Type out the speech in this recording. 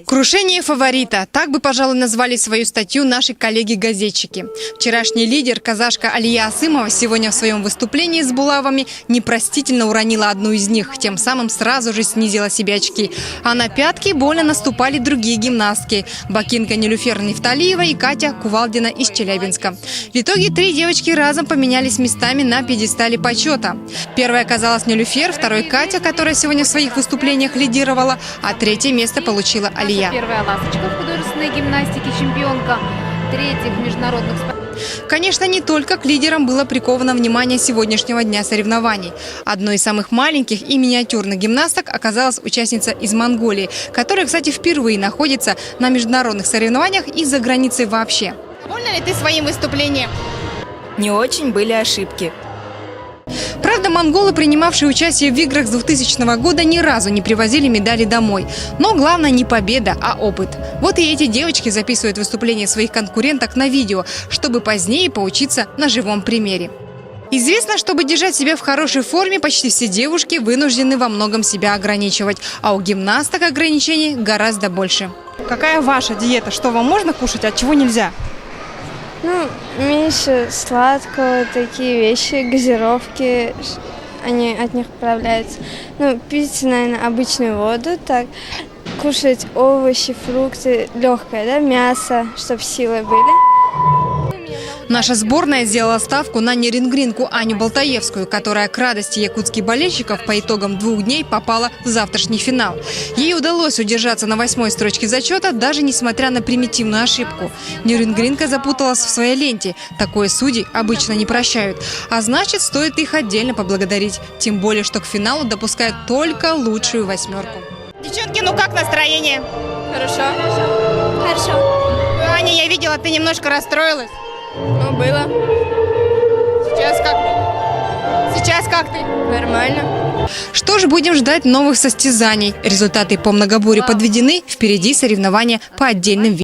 Крушение фаворита. Так бы, пожалуй, назвали свою статью наши коллеги-газетчики. Вчерашний лидер, казашка Алия Асымова, сегодня в своем выступлении с булавами непростительно уронила одну из них, тем самым сразу же снизила себе очки. А на пятки больно наступали другие гимнастки. Бакинка Нилюфер Нефталиева и Катя Кувалдина из Челябинска. В итоге три девочки разом поменялись местами на пьедестале почета. Первой оказалась Нилюфер, второй Катя, которая сегодня в своих выступлениях лидировала, а третье место получила Алия. Первая ласточка в художественной гимнастике, чемпионка третьих международных спортсменов. Конечно, не только к лидерам было приковано внимание сегодняшнего дня соревнований. Одной из самых маленьких и миниатюрных гимнасток оказалась участница из Монголии, которая, кстати, впервые находится на международных соревнованиях и за границей вообще. Довольна ли ты своим выступлением? Не очень, были ошибки. Правда, монголы, принимавшие участие в играх с 2000 года, ни разу не привозили медали домой. Но главное не победа, а опыт. Вот и эти девочки записывают выступления своих конкуренток на видео, чтобы позднее поучиться на живом примере. Известно, чтобы держать себя в хорошей форме, почти все девушки вынуждены во многом себя ограничивать. А у гимнасток ограничений гораздо больше. Какая ваша диета? Что вам можно кушать, а чего нельзя? Меньше сладкого, такие вещи, газировки, они от них отправляются. Пить, наверное, обычную воду, так, кушать овощи, фрукты, легкое, мясо, чтобы силы были. Наша сборная сделала ставку на нерингринку Аню Болтаевскую, которая к радости якутских болельщиков по итогам 2 дней попала в завтрашний финал. Ей удалось удержаться на 8-й строчке зачета, даже несмотря на примитивную ошибку. Нерингринка запуталась в своей ленте. Такое судьи обычно не прощают. А значит, стоит их отдельно поблагодарить. Тем более, что к финалу допускают только лучшую 8. Девчонки, как настроение? Хорошо. Аня, я видела, ты немножко расстроилась. Было. Сейчас как ты? Нормально. Что ж, будем ждать новых состязаний. Результаты по многоборью подведены. Впереди соревнования по отдельным видам.